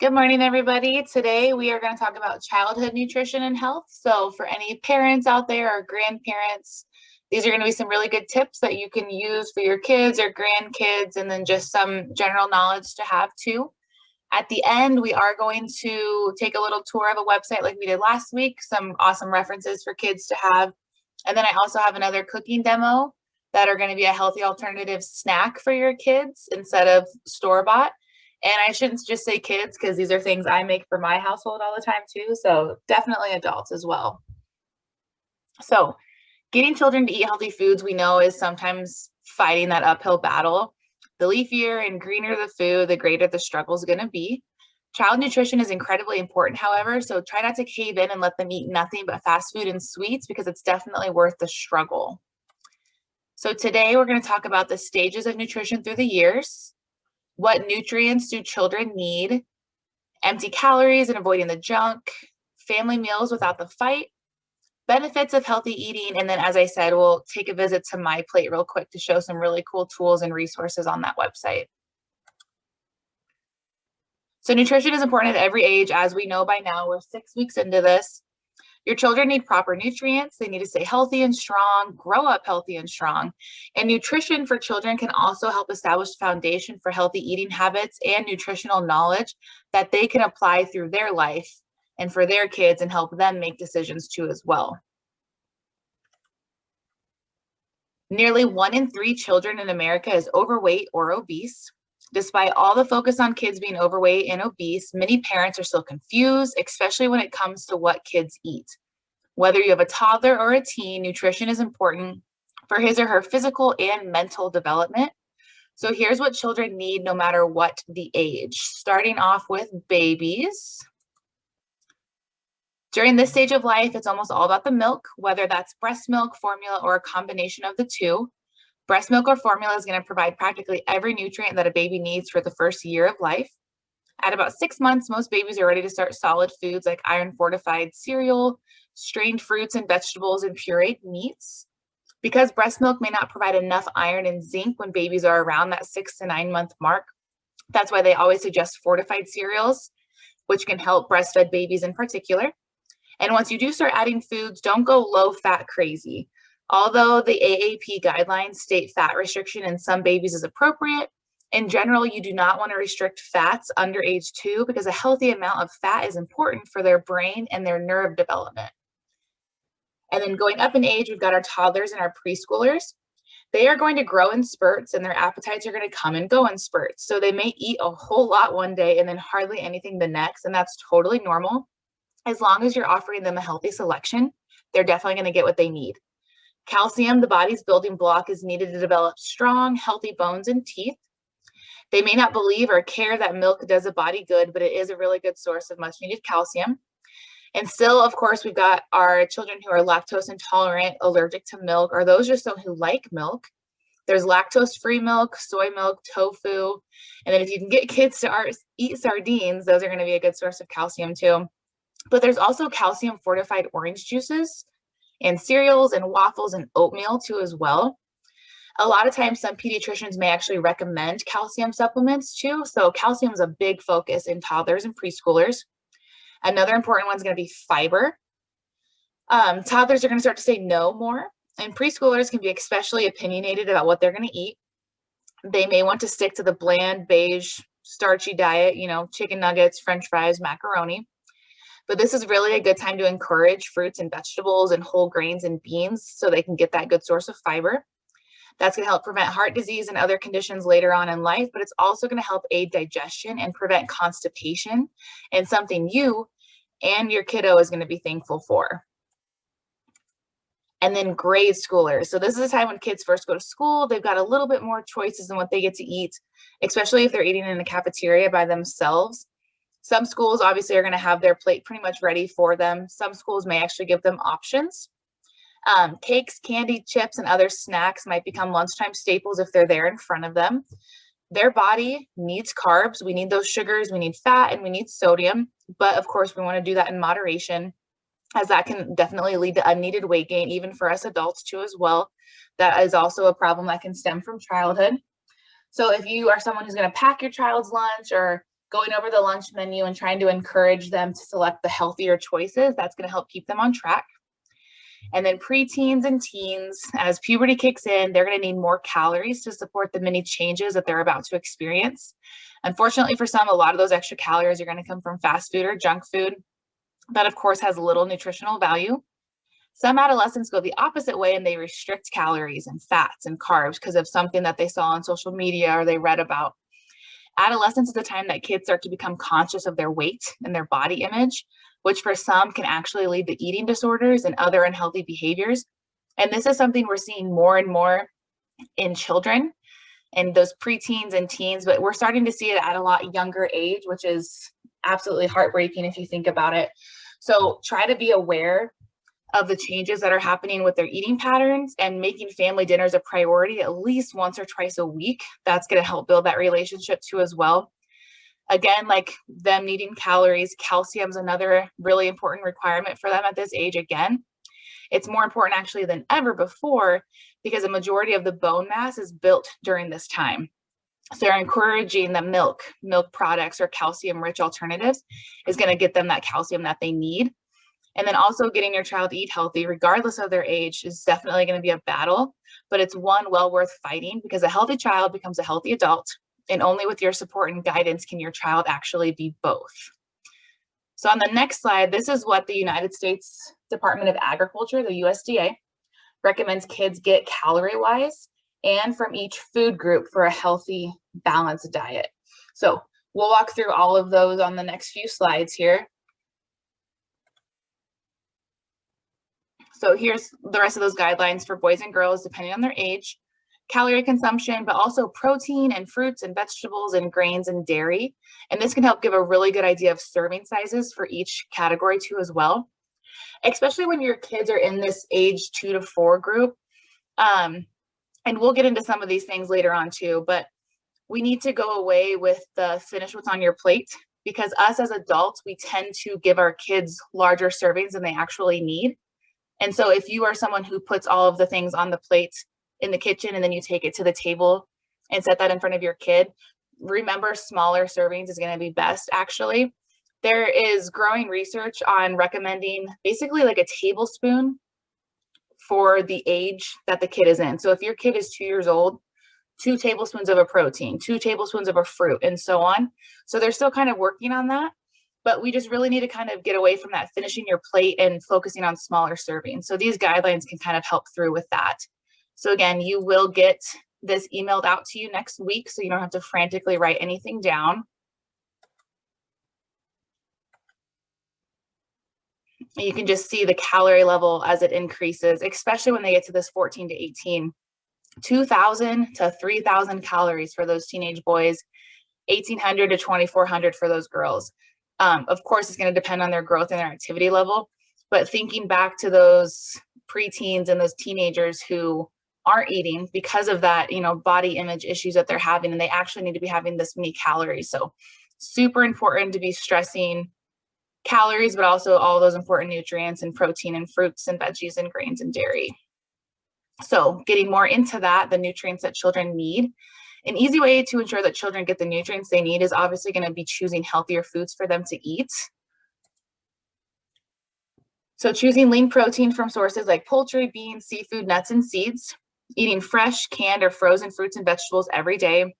Good morning, everybody. Today we are going to talk about childhood nutrition and health. So for any parents out there or grandparents, these are going to be some really good tips that you can use for your kids or grandkids, and then just some general knowledge to have too. At the end, we are going to take a little tour of a website like we did last week, some awesome references for kids to have. And then I also have another cooking demo that are going to be a healthy alternative snack for your kids instead of store-bought. And I shouldn't just say kids because these are things I make for my household all the time too. So definitely adults as well. So getting children to eat healthy foods, we know, is sometimes fighting that uphill battle. The leafier and greener the food, the greater the struggle is going to be. Child nutrition is incredibly important, however, so try not to cave in and let them eat nothing but fast food and sweets because it's definitely worth the struggle. So today we're going to talk about the stages of nutrition through the years. What nutrients do children need? Empty calories and avoiding the junk, family meals without the fight, benefits of healthy eating, and then, as I said, we'll take a visit to My Plate real quick to show some really cool tools and resources on that website. So nutrition is important at every age. As we know by now, we're 6 weeks into this. Your children need proper nutrients. They need to stay healthy and strong, grow up healthy and strong. And nutrition for children can also help establish a foundation for healthy eating habits and nutritional knowledge that they can apply through their life and for their kids and help them make decisions too as well. Nearly 1 in 3 children in America is overweight or obese. Despite all the focus on kids being overweight and obese, many parents are still confused, especially when it comes to what kids eat. Whether you have a toddler or a teen, nutrition is important for his or her physical and mental development. So here's what children need no matter what the age. Starting off with babies. During this stage of life, it's almost all about the milk, whether that's breast milk, formula, or a combination of the two. Breast milk or formula is going to provide practically every nutrient that a baby needs for the first year of life. At about 6 months, most babies are ready to start solid foods like iron-fortified cereal, strained fruits and vegetables, and pureed meats. Because breast milk may not provide enough iron and zinc when babies are around that 6 to 9 month mark, that's why they always suggest fortified cereals, which can help breastfed babies in particular. And once you do start adding foods, don't go low-fat crazy. Although the AAP guidelines state fat restriction in some babies is appropriate, in general, you do not want to restrict fats under age 2 because a healthy amount of fat is important for their brain and their nerve development. And then going up in age, we've got our toddlers and our preschoolers. They are going to grow in spurts and their appetites are going to come and go in spurts. So they may eat a whole lot one day and then hardly anything the next, and that's totally normal. As long as you're offering them a healthy selection, they're definitely going to get what they need. Calcium, the body's building block, is needed to develop strong, healthy bones and teeth. They may not believe or care that milk does a body good, but it is a really good source of much needed calcium. And still, of course, we've got our children who are lactose intolerant, allergic to milk, or those just who like milk. There's lactose-free milk, soy milk, tofu. And then if you can get kids to eat sardines, those are going to be a good source of calcium too. But there's also calcium fortified orange juices and cereals and waffles and oatmeal too as well. A lot of times some pediatricians may actually recommend calcium supplements too. So calcium is a big focus in toddlers and preschoolers. Another important one is going to be fiber. Toddlers are going to start to say no more, and preschoolers can be especially opinionated about what they're going to eat. They may want to stick to the bland, beige, starchy diet, chicken nuggets, French fries, macaroni. But this is really a good time to encourage fruits and vegetables and whole grains and beans so they can get that good source of fiber. That's going to help prevent heart disease and other conditions later on in life, but it's also going to help aid digestion and prevent constipation, and something you and your kiddo is going to be thankful for. And then grade schoolers. So this is a time when kids first go to school. They've got a little bit more choices in what they get to eat, especially if they're eating in the cafeteria by themselves. Some schools obviously are going to have their plate pretty much ready for them. Some schools may actually give them options. Cakes, candy, chips, and other snacks might become lunchtime staples if they're there in front of them. Their body needs carbs. We need those sugars, we need fat, and we need sodium. But of course, we want to do that in moderation, as that can definitely lead to unneeded weight gain, even for us adults too as well. That is also a problem that can stem from childhood. So if you are someone who's going to pack your child's lunch or going over the lunch menu and trying to encourage them to select the healthier choices. That's going to help keep them on track. And then preteens and teens, as puberty kicks in, they're going to need more calories to support the many changes that they're about to experience. Unfortunately for some, a lot of those extra calories are going to come from fast food or junk food. That, of course, has little nutritional value. Some adolescents go the opposite way and they restrict calories and fats and carbs because of something that they saw on social media or they read about. Adolescence is the time that kids start to become conscious of their weight and their body image, which for some can actually lead to eating disorders and other unhealthy behaviors. And this is something we're seeing more and more in children and those preteens and teens, but we're starting to see it at a lot younger age, which is absolutely heartbreaking if you think about it. So try to be aware of the changes that are happening with their eating patterns and making family dinners a priority at least once or twice a week. That's going to help build that relationship too as well. Again, like them needing calories, calcium is another really important requirement for them at this age. Again, it's more important actually than ever before because a majority of the bone mass is built during this time. So they're encouraging that milk products or calcium rich alternatives is going to get them that calcium that they need. And then also getting your child to eat healthy, regardless of their age, is definitely going to be a battle, but it's one well worth fighting because a healthy child becomes a healthy adult. And only with your support and guidance can your child actually be both. So on the next slide, this is what the United States Department of Agriculture, the USDA, recommends kids get calorie-wise and from each food group for a healthy, balanced diet. So we'll walk through all of those on the next few slides here. So here's the rest of those guidelines for boys and girls, depending on their age, calorie consumption, but also protein and fruits and vegetables and grains and dairy. And this can help give a really good idea of serving sizes for each category too as well, especially when your kids are in this age 2 to 4 group. And we'll get into some of these things later on too, but we need to go away with the finish what's on your plate because us as adults, we tend to give our kids larger servings than they actually need. And so if you are someone who puts all of the things on the plate in the kitchen and then you take it to the table and set that in front of your kid, remember smaller servings is going to be best. Actually, there is growing research on recommending basically like a tablespoon for the age that the kid is in. So if your kid is 2 years old, 2 tablespoons of a protein, 2 tablespoons of a fruit, and so on. So they're still kind of working on that. But we just really need to kind of get away from that finishing your plate and focusing on smaller servings. So these guidelines can kind of help through with that. So again, you will get this emailed out to you next week, so you don't have to frantically write anything down. You can just see the calorie level as it increases, especially when they get to this 14 to 18. 2,000 to 3,000 calories for those teenage boys, 1,800 to 2,400 for those girls. Of course, it's going to depend on their growth and their activity level, but thinking back to those preteens and those teenagers who aren't eating because of that, body image issues that they're having, and they actually need to be having this many calories. So super important to be stressing calories, but also all those important nutrients and protein and fruits and veggies and grains and dairy. So getting more into that, the nutrients that children need. An easy way to ensure that children get the nutrients they need is obviously going to be choosing healthier foods for them to eat. So choosing lean protein from sources like poultry, beans, seafood, nuts, and seeds, eating fresh, canned, or frozen fruits and vegetables every day,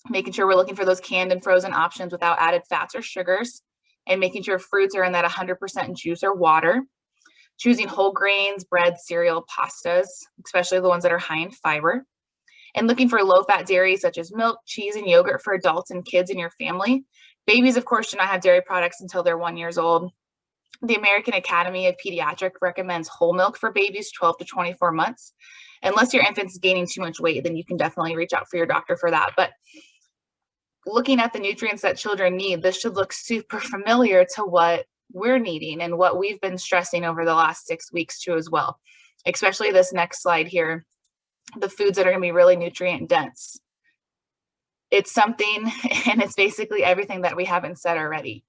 making sure we're looking for those canned and frozen options without added fats or sugars, and making sure fruits are in that 100% juice or water. Choosing whole grains, bread, cereal, pastas, especially the ones that are high in fiber. And looking for low-fat dairy such as milk, cheese, and yogurt for adults and kids in your family. Babies, of course, do not have dairy products until they're 1 year old. The American Academy of Pediatrics recommends whole milk for babies 12 to 24 months. Unless your infant's gaining too much weight, then you can definitely reach out for your doctor for that. But looking at the nutrients that children need, this should look super familiar to what we're needing and what we've been stressing over the last 6 weeks too as well, especially this next slide here. The foods that are going to be really nutrient dense. It's something, and it's basically everything that we haven't said already.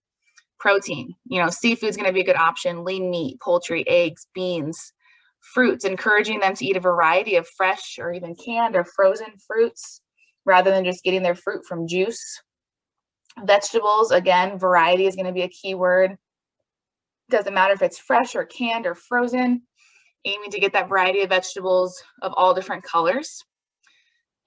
Protein, seafood's going to be a good option, lean meat, poultry, eggs, beans, fruits, encouraging them to eat a variety of fresh or even canned or frozen fruits rather than just getting their fruit from juice. Vegetables, again, variety is going to be a key word. Doesn't matter if it's fresh or canned or frozen, aiming to get that variety of vegetables of all different colors.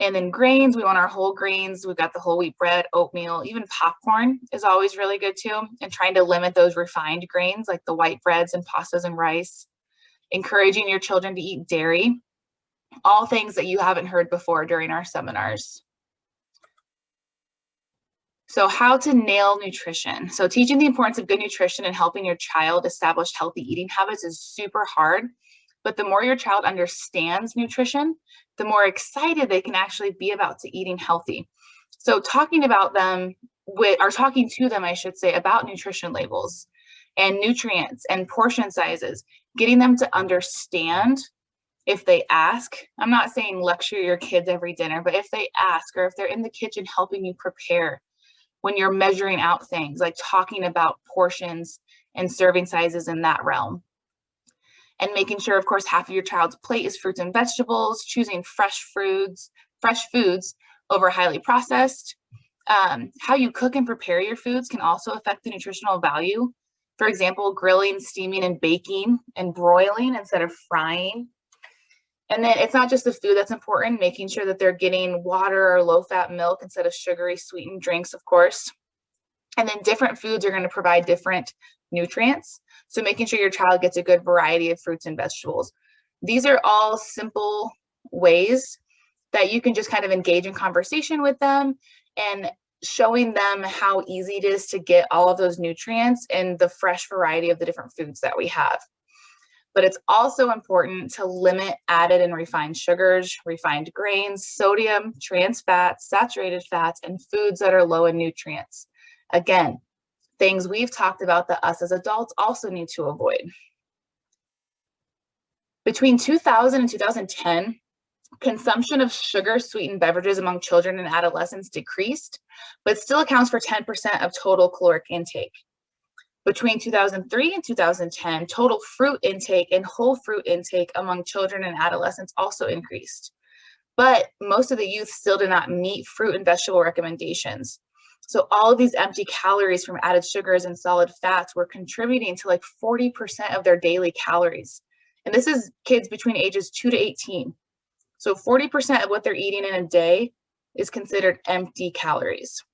And then grains, we want our whole grains. We've got the whole wheat bread, oatmeal, even popcorn is always really good too. And trying to limit those refined grains like the white breads and pastas and rice. Encouraging your children to eat dairy, all things that you haven't heard before during our seminars. So how to nail nutrition. So teaching the importance of good nutrition and helping your child establish healthy eating habits is super hard. But the more your child understands nutrition, the more excited they can actually be about to eating healthy. So talking to them, I should say, about nutrition labels and nutrients and portion sizes, getting them to understand if they ask. I'm not saying lecture your kids every dinner, but if they ask, or if they're in the kitchen helping you prepare, when you're measuring out things, like talking about portions and serving sizes in that realm. And making sure, of course, half of your child's plate is fruits and vegetables, choosing fresh foods over highly processed. How you cook and prepare your foods can also affect the nutritional value. For example, grilling, steaming, and baking, and broiling instead of frying. And then it's not just the food that's important, making sure that they're getting water or low-fat milk instead of sugary sweetened drinks, of course. And then different foods are going to provide different nutrients. So making sure your child gets a good variety of fruits and vegetables. These are all simple ways that you can just kind of engage in conversation with them and showing them how easy it is to get all of those nutrients in the fresh variety of the different foods that we have. But it's also important to limit added and refined sugars, refined grains, sodium, trans fats, saturated fats, and foods that are low in nutrients. Again, things we've talked about that us as adults also need to avoid. Between 2000 and 2010, consumption of sugar-sweetened beverages among children and adolescents decreased, but still accounts for 10% of total caloric intake. Between 2003 and 2010, total fruit intake and whole fruit intake among children and adolescents also increased. But most of the youth still did not meet fruit and vegetable recommendations. So all of these empty calories from added sugars and solid fats were contributing to like 40% of their daily calories. And this is kids between ages 2 to 18. So 40% of what they're eating in a day is considered empty calories.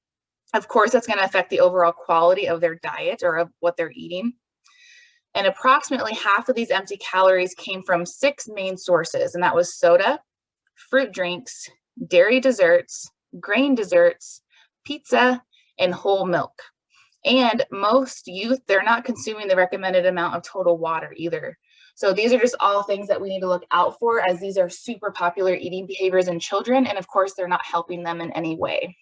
Of course, that's going to affect the overall quality of their diet or of what they're eating. And approximately half of these empty calories came from 6 main sources, and that was soda, fruit drinks, dairy desserts, grain desserts, pizza, and whole milk. And most youth, they're not consuming the recommended amount of total water either. So these are just all things that we need to look out for, as these are super popular eating behaviors in children. And of course, they're not helping them in any way.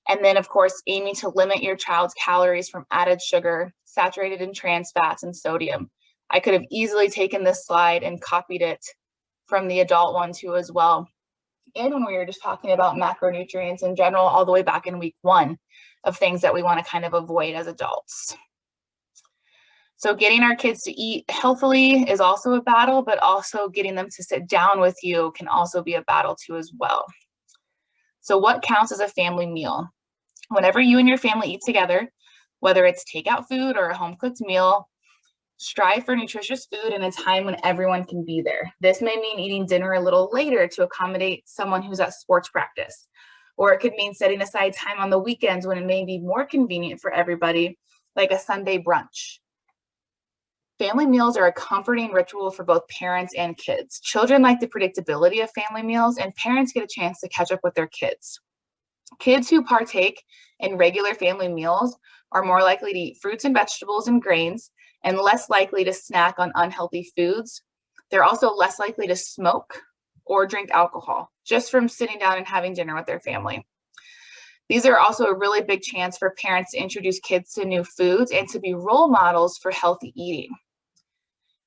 And then, of course, aiming to limit your child's calories from added sugar, saturated and trans fats, and sodium. I could have easily taken this slide and copied it from the adult one too as well. And when we were just talking about macronutrients in general, all the way back in week 1 of things that we want to kind of avoid as adults. So getting our kids to eat healthily is also a battle, but also getting them to sit down with you can also be a battle too as well. So what counts as a family meal? Whenever you and your family eat together, whether it's takeout food or a home-cooked meal, strive for nutritious food in a time when everyone can be there. This may mean eating dinner a little later to accommodate someone who's at sports practice, or it could mean setting aside time on the weekends when it may be more convenient for everybody, like a Sunday brunch. Family meals are a comforting ritual for both parents and kids. Children like the predictability of family meals, and parents get a chance to catch up with their kids. Kids who partake in regular family meals are more likely to eat fruits and vegetables and grains, and less likely to snack on unhealthy foods. They're also less likely to smoke or drink alcohol just from sitting down and having dinner with their family. These are also a really big chance for parents to introduce kids to new foods and to be role models for healthy eating.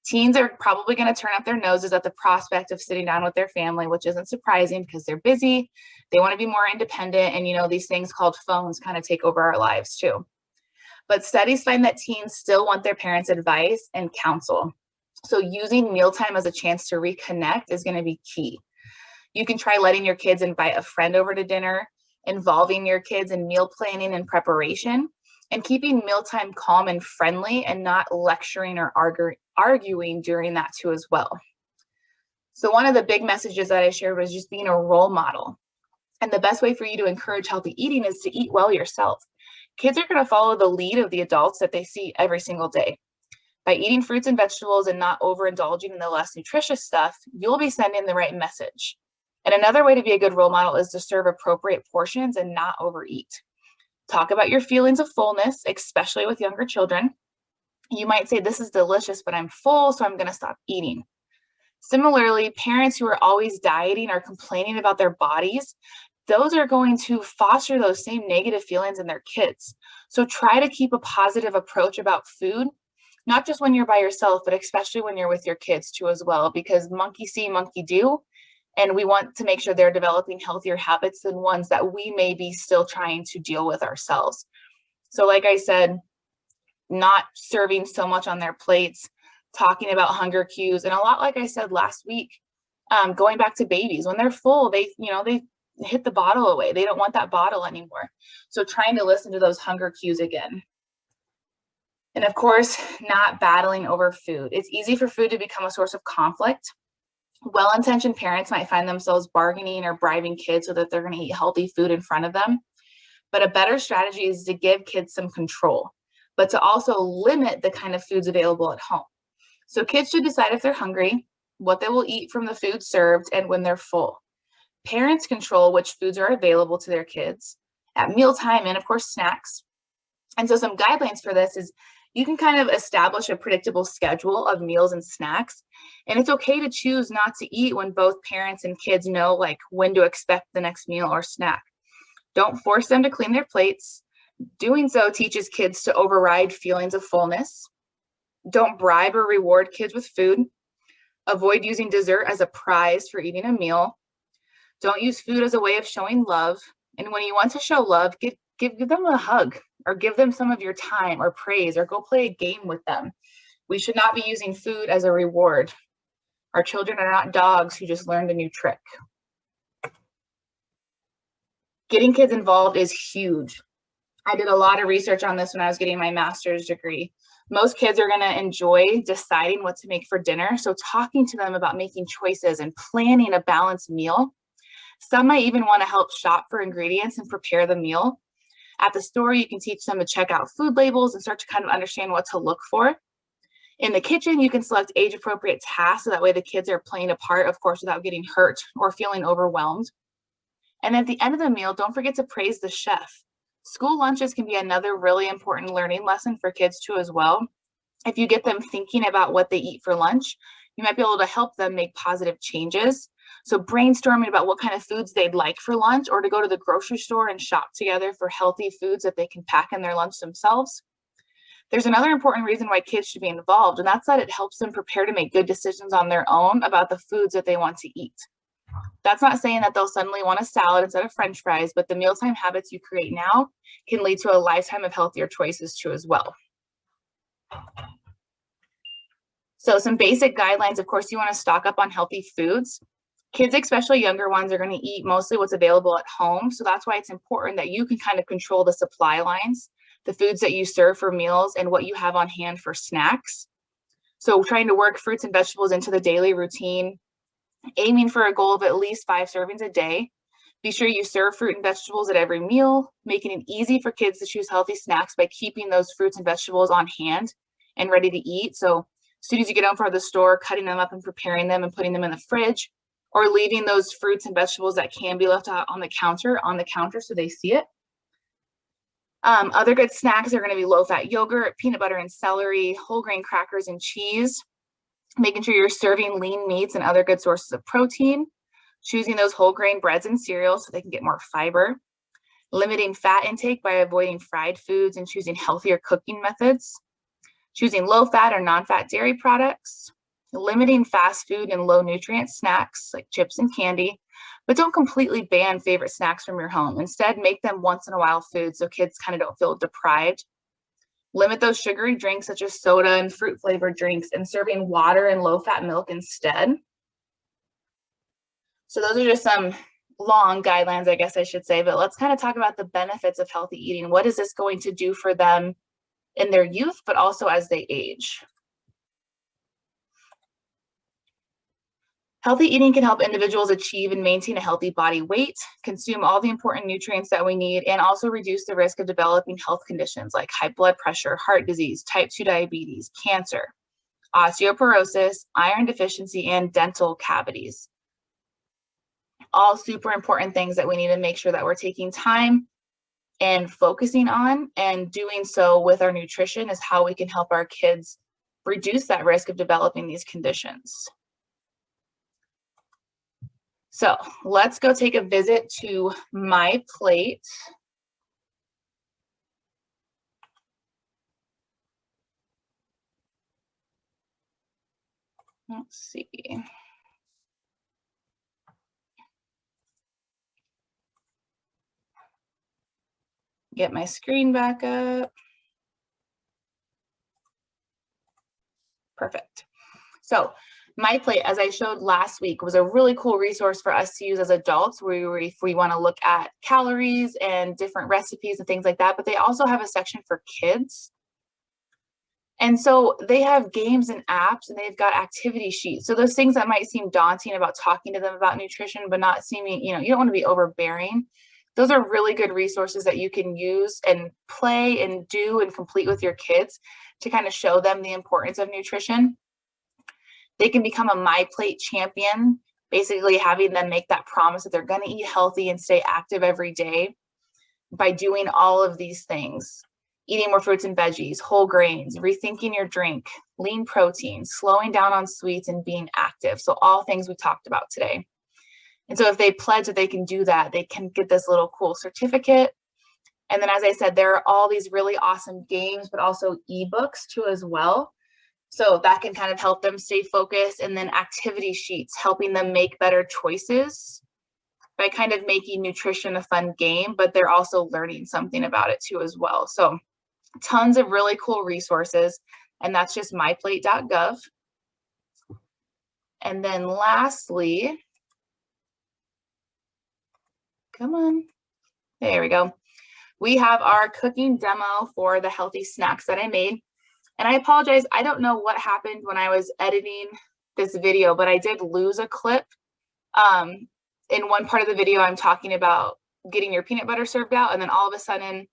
Teens are probably going to turn up their noses at the prospect of sitting down with their family, which isn't surprising because they're busy. They want to be more independent. And, these things called phones kind of take over our lives too. But studies find that teens still want their parents' advice and counsel. So using mealtime as a chance to reconnect is going to be key. You can try letting your kids invite a friend over to dinner, involving your kids in meal planning and preparation, and keeping mealtime calm and friendly and not lecturing or arguing during that too as well. So one of the big messages that I shared was just being a role model. And the best way for you to encourage healthy eating is to eat well yourself. Kids are going to follow the lead of the adults that they see every single day. By eating fruits and vegetables and not overindulging in the less nutritious stuff, you'll be sending the right message. And another way to be a good role model is to serve appropriate portions and not overeat. Talk about your feelings of fullness, especially with younger children. You might say, "This is delicious, but I'm full, so I'm going to stop eating." Similarly, parents who are always dieting or complaining about their bodies, those are going to foster those same negative feelings in their kids. So try to keep a positive approach about food, not just when you're by yourself, but especially when you're with your kids too as well, because monkey see, monkey do. And we want to make sure they're developing healthier habits than ones that we may be still trying to deal with ourselves. So like I said, not serving so much on their plates, talking about hunger cues, and a lot like I said last week, going back to babies, when they're full, they hit the bottle away. They don't want that bottle anymore. So trying to listen to those hunger cues again. And of course, not battling over food. It's easy for food to become a source of conflict. Well-intentioned parents might find themselves bargaining or bribing kids so that they're going to eat healthy food in front of them. But a better strategy is to give kids some control, but to also limit the kind of foods available at home. So kids should decide if they're hungry, what they will eat from the food served, and when they're full. Parents control which foods are available to their kids at mealtime and, of course, snacks. And so some guidelines for this is you can kind of establish a predictable schedule of meals and snacks. And it's okay to choose not to eat when both parents and kids know like when to expect the next meal or snack. Don't force them to clean their plates. Doing so teaches kids to override feelings of fullness. Don't bribe or reward kids with food. Avoid using dessert as a prize for eating a meal. Don't use food as a way of showing love. And when you want to show love, give them a hug or give them some of your time or praise or go play a game with them. We should not be using food as a reward. Our children are not dogs who just learned a new trick. Getting kids involved is huge. I did a lot of research on this when I was getting my master's degree. Most kids are going to enjoy deciding what to make for dinner. So talking to them about making choices and planning a balanced meal. Some might even want to help shop for ingredients and prepare the meal. At the store, you can teach them to check out food labels and start to kind of understand what to look for. In the kitchen, you can select age-appropriate tasks so that way the kids are playing a part, of course, without getting hurt or feeling overwhelmed. And at the end of the meal, don't forget to praise the chef. School lunches can be another really important learning lesson for kids too as well. If you get them thinking about what they eat for lunch, you might be able to help them make positive changes. So brainstorming about what kind of foods they'd like for lunch or to go to the grocery store and shop together for healthy foods that they can pack in their lunch themselves. There's another important reason why kids should be involved, and that's that it helps them prepare to make good decisions on their own about the foods that they want to eat. That's not saying that they'll suddenly want a salad instead of French fries, but the mealtime habits you create now can lead to a lifetime of healthier choices too as well. So some basic guidelines, of course, you want to stock up on healthy foods. Kids, especially younger ones, are going to eat mostly what's available at home. So that's why it's important that you can kind of control the supply lines, the foods that you serve for meals, and what you have on hand for snacks. So trying to work fruits and vegetables into the daily routine, aiming for a goal of at least 5 servings a day. Be sure you serve fruit and vegetables at every meal, making it easy for kids to choose healthy snacks by keeping those fruits and vegetables on hand and ready to eat. So as soon as you get home from the store, cutting them up and preparing them and putting them in the fridge, or leaving those fruits and vegetables that can be left out on the counter so they see it. Other good snacks are going to be low-fat yogurt, peanut butter and celery, whole grain crackers and cheese. Making sure you're serving lean meats and other good sources of protein. Choosing those whole grain breads and cereals so they can get more fiber. Limiting fat intake by avoiding fried foods and choosing healthier cooking methods. Choosing low-fat or non-fat dairy products. Limiting fast food and low nutrient snacks like chips and candy, but don't completely ban favorite snacks from your home. Instead, make them once in a while foods so kids kind of don't feel deprived. Limit those sugary drinks such as soda and fruit flavored drinks and serving water and low fat milk instead. So those are just some long guidelines, I guess I should say, but let's kind of talk about the benefits of healthy eating. What is this going to do for them in their youth, but also as they age? Healthy eating can help individuals achieve and maintain a healthy body weight, consume all the important nutrients that we need, and also reduce the risk of developing health conditions like high blood pressure, heart disease, type 2 diabetes, cancer, osteoporosis, iron deficiency, and dental cavities. All super important things that we need to make sure that we're taking time and focusing on, and doing so with our nutrition is how we can help our kids reduce that risk of developing these conditions. So let's go take a visit to My Plate. Let's see. Get my screen back up. Perfect. So My Plate, as I showed last week, was a really cool resource for us to use as adults, where if we want to look at calories and different recipes and things like that, but they also have a section for kids. And so they have games and apps, and they've got activity sheets. So those things that might seem daunting about talking to them about nutrition, but not seeming, you don't want to be overbearing. Those are really good resources that you can use and play and do and complete with your kids to kind of show them the importance of nutrition. They can become a My Plate champion, basically having them make that promise that they're going to eat healthy and stay active every day by doing all of these things. Eating more fruits and veggies, whole grains, rethinking your drink, lean protein, slowing down on sweets, and being active. So all things we talked about today. And so if they pledge that they can do that, they can get this little cool certificate. And then, as I said, there are all these really awesome games, but also ebooks too as well. So that can kind of help them stay focused. And then activity sheets, helping them make better choices by kind of making nutrition a fun game, but they're also learning something about it too as well. So tons of really cool resources, and that's just myplate.gov. And then lastly, come on, there we go. We have our cooking demo for the healthy snacks that I made. And I apologize, I don't know what happened when I was editing this video, but I did lose a clip. In one part of the video, I'm talking about getting your peanut butter served out, and then all of a sudden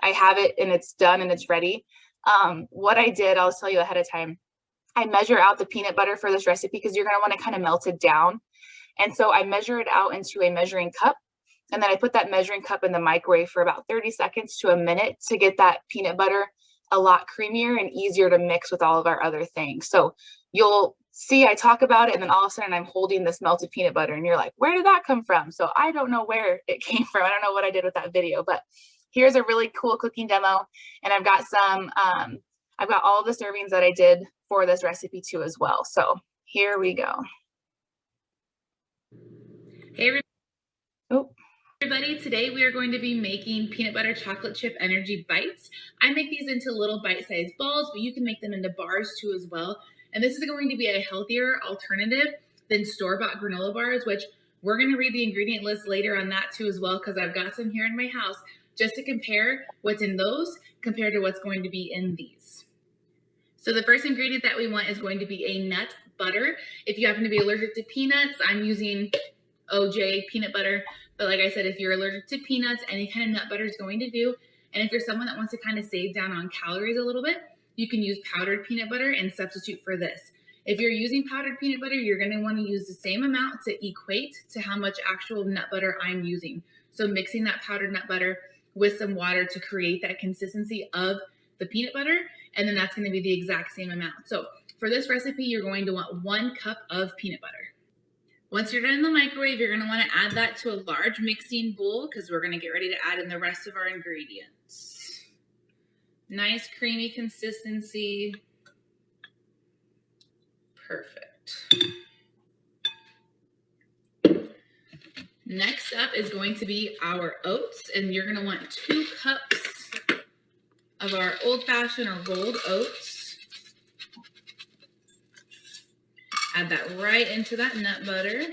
I have it and it's done and it's ready. What I did, I'll tell you ahead of time, I measure out the peanut butter for this recipe because you're going to want to kind of melt it down. And so I measure it out into a measuring cup. And then I put that measuring cup in the microwave for about 30 seconds to a minute to get that peanut butter a lot creamier and easier to mix with all of our other things. So you'll see I talk about it, and then all of a sudden I'm holding this melted peanut butter, and you're like, where did that come from? So I don't know where it came from. I don't know what I did with that video, but here's a really cool cooking demo. And I've got some, I've got all the servings that I did for this recipe too as well. So here we go. Hey everybody, today we are going to be making peanut butter chocolate chip energy bites. I make these into little bite-sized balls, but you can make them into bars too as well. And this is going to be a healthier alternative than store-bought granola bars, which we're going to read the ingredient list later on that too as well, because I've got some here in my house just to compare what's in those compared to what's going to be in these. So the first ingredient that we want is going to be a nut butter. If you happen to be allergic to peanuts, I'm using OJ peanut butter. But like I said, if you're allergic to peanuts, any kind of nut butter is going to do. And if you're someone that wants to kind of save down on calories a little bit, you can use powdered peanut butter and substitute for this. If you're using powdered peanut butter, you're going to want to use the same amount to equate to how much actual nut butter I'm using. So mixing that powdered nut butter with some water to create that consistency of the peanut butter, and then that's going to be the exact same amount. So for this recipe, you're going to want 1 cup of peanut butter. Once you're done in the microwave, you're going to want to add that to a large mixing bowl because we're going to get ready to add in the rest of our ingredients. Nice creamy consistency. Perfect. Next up is going to be our oats, and you're going to want 2 cups of our old-fashioned or rolled oats. Add that right into that nut butter.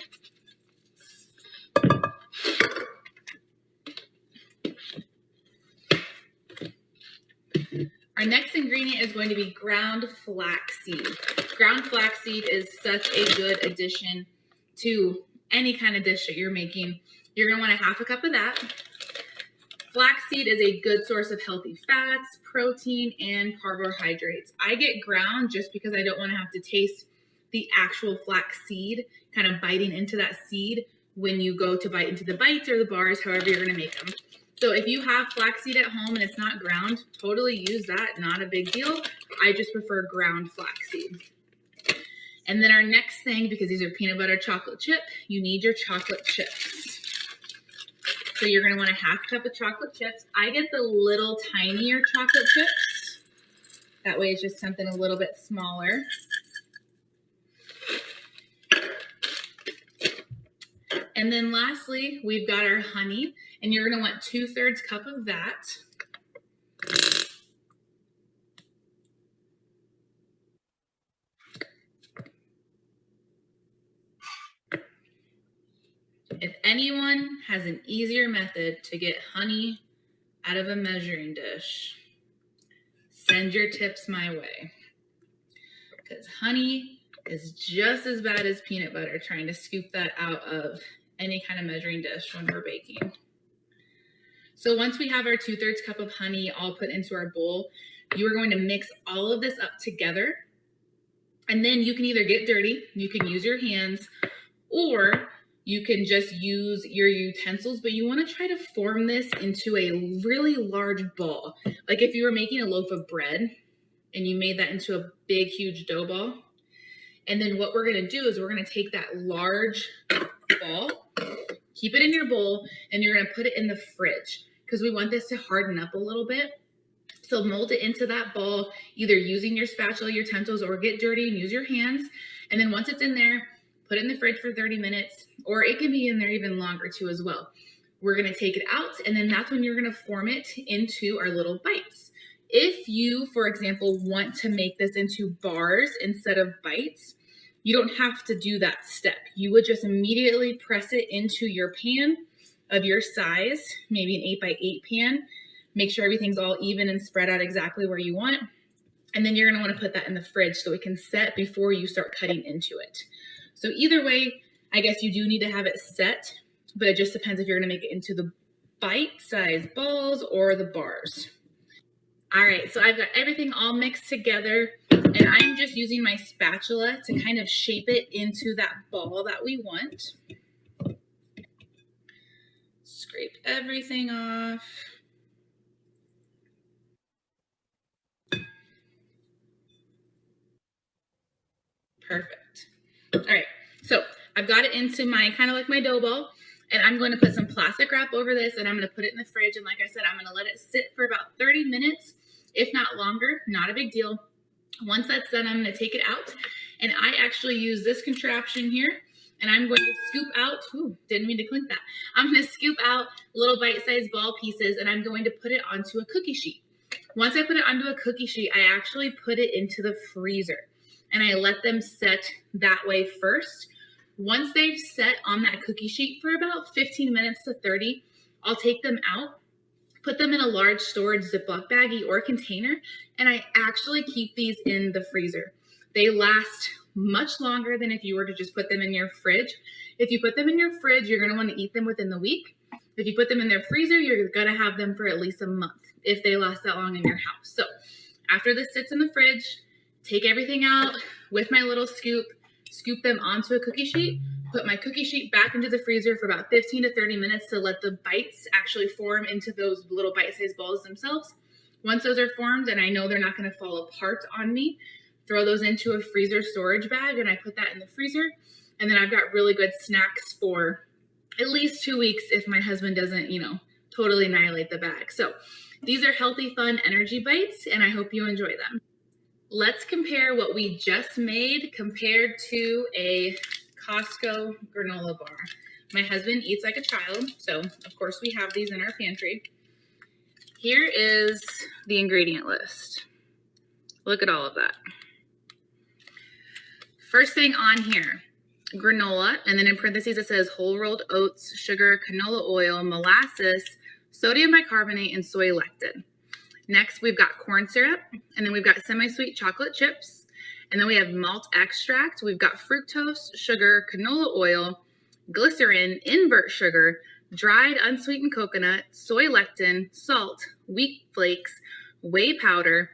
Our next ingredient is going to be ground flaxseed. Ground flaxseed is such a good addition to any kind of dish that you're making. You're going to want a half a cup of that. Flaxseed is a good source of healthy fats, protein, and carbohydrates. I get ground just because I don't want to have to taste the actual flaxseed kind of biting into that seed when you go to bite into the bites or the bars, however you're going to make them. So if you have flaxseed at home and it's not ground, totally use that, not a big deal. I just prefer ground flaxseed. And then our next thing, because these are peanut butter chocolate chip, you need your chocolate chips. So you're going to want a half cup of chocolate chips. I get the little tinier chocolate chips. That way it's just something a little bit smaller. And then lastly, we've got our honey, and you're going to want 2/3 cup of that. If anyone has an easier method to get honey out of a measuring dish, send your tips my way. Because honey is just as bad as peanut butter, trying to scoop that out of any kind of measuring dish when we're baking. So once we have our 2/3 cup of honey all put into our bowl, you are going to mix all of this up together. And then you can either get dirty, you can use your hands, or you can just use your utensils, but you want to try to form this into a really large ball. Like if you were making a loaf of bread and you made that into a big, huge dough ball. And then what we're going to do is we're going to take that large ball, keep it in your bowl, and you're going to put it in the fridge because we want this to harden up a little bit. So mold it into that ball, either using your spatula, your utensils, or get dirty and use your hands. And then once it's in there, put it in the fridge for 30 minutes, or it can be in there even longer too as well. We're going to take it out, and then that's when you're going to form it into our little bites. If you, for example, want to make this into bars instead of bites, you don't have to do that step. You would just immediately press it into your pan of your size, maybe an 8x8 pan. Make sure everything's all even and spread out exactly where you want. And then you're going to want to put that in the fridge so it can set before you start cutting into it. So either way, I guess you do need to have it set, but it just depends if you're going to make it into the bite-sized balls or the bars. All right, so I've got everything all mixed together, and I'm just using my spatula to kind of shape it into that ball that we want. Scrape everything off. Perfect. All right, so I've got it into my kind of like my dough ball, and I'm going to put some plastic wrap over this, and I'm going to put it in the fridge. And like I said, I'm going to let it sit for about 30 minutes, if not longer. Not a big deal. Once that's done, I'm going to take it out, and I actually use this contraption here, and I'm going to scoop out, didn't mean to clink that. I'm going to scoop out little bite-sized ball pieces, and I'm going to put it onto a cookie sheet. Once I put it onto a cookie sheet, I actually put it into the freezer, and I let them set that way first. Once they've set on that cookie sheet for about 15 minutes to 30, I'll take them out, put them in a large storage Ziploc baggie or container, and I actually keep these in the freezer. They last much longer than if you were to just put them in your fridge. If you put them in your fridge, you're going to want to eat them within the week. If you put them in their freezer, you're going to have them for at least a month if they last that long in your house. So after this sits in the fridge, take everything out with my little scoop, scoop them onto a cookie sheet, put my cookie sheet back into the freezer for about 15 to 30 minutes to let the bites actually form into those little bite-sized balls themselves. Once those are formed and I know they're not going to fall apart on me, throw those into a freezer storage bag, and I put that in the freezer. And then I've got really good snacks for at least 2 weeks if my husband doesn't, totally annihilate the bag. So these are healthy, fun energy bites, and I hope you enjoy them. Let's compare what we just made compared to a Costco granola bar. My husband eats like a child, so of course we have these in our pantry. Here is the ingredient list. Look at all of that. First thing on here, granola, and then in parentheses it says whole rolled oats, sugar, canola oil, molasses, sodium bicarbonate, and soy lectin. Next, we've got corn syrup, and then we've got semi-sweet chocolate chips, and then we have malt extract. We've got fructose, sugar, canola oil, glycerin, invert sugar, dried unsweetened coconut, soy lectin, salt, wheat flakes, whey powder,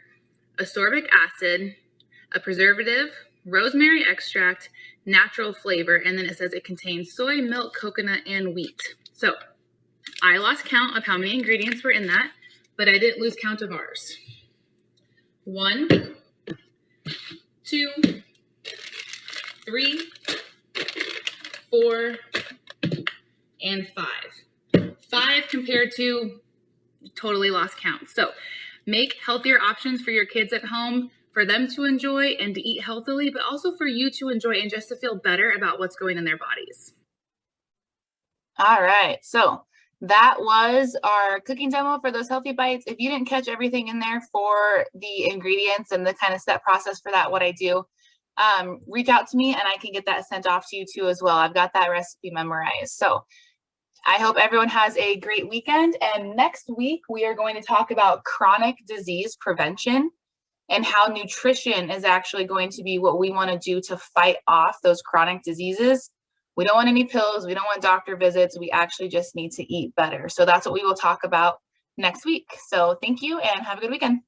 ascorbic acid, a preservative, rosemary extract, natural flavor, and then it says it contains soy, milk, coconut, and wheat. So I lost count of how many ingredients were in that, but I didn't lose count of ours. 1, 2, 3, 4, and 5. 5 compared to totally lost count. So make healthier options for your kids at home, for them to enjoy and to eat healthily, but also for you to enjoy and just to feel better about what's going in their bodies. All right, so that was our cooking demo for those healthy bites. If you didn't catch everything in there for the ingredients and the kind of step process for that, what I do, reach out to me and I can get that sent off to you too as well. I've got that recipe memorized. So I hope everyone has a great weekend. And next week, we are going to talk about chronic disease prevention and how nutrition is actually going to be what we want to do to fight off those chronic diseases. We don't want any pills. We don't want doctor visits. We actually just need to eat better. So that's what we will talk about next week. So thank you and have a good weekend.